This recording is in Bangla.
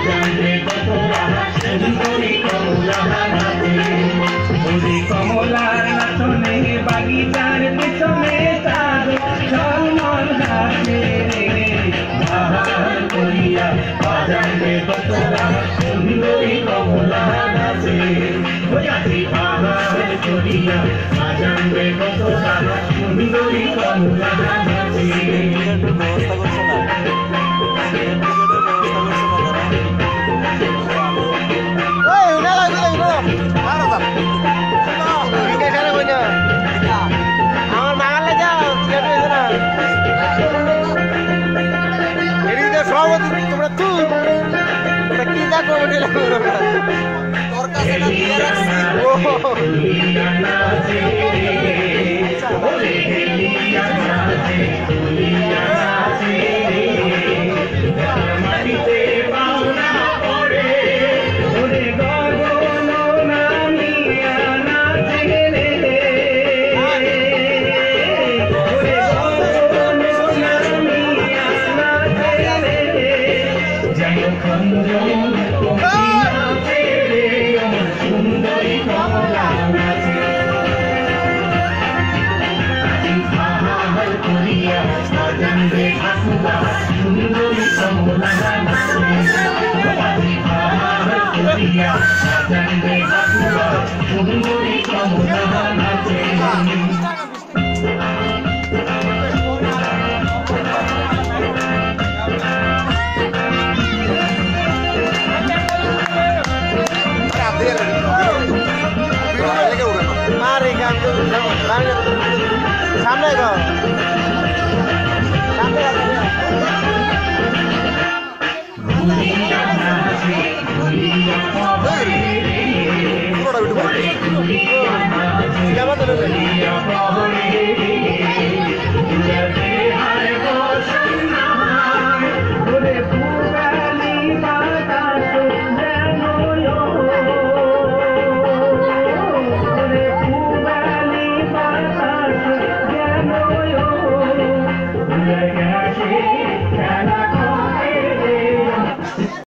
বাজাবে কত রাহা সুন্দরী কমলা নাচে ওরে কমলার নাচনে বাগিচার পেছনে চাঁদ ঝলমল হাসে রে বাহার করিয়া বাজাবে কত রাহা সুন্দরী কমলা নাচে ওরে বাহার করিয়া বাজাবে কত রাহা সুন্দরী কমলা নাচে ব্যবস্থা করছে না আমার বাঙালে যাও সভাপতি তোমরা তুই কি দেখো তোর কাছে সামনে গো সামনে Jangan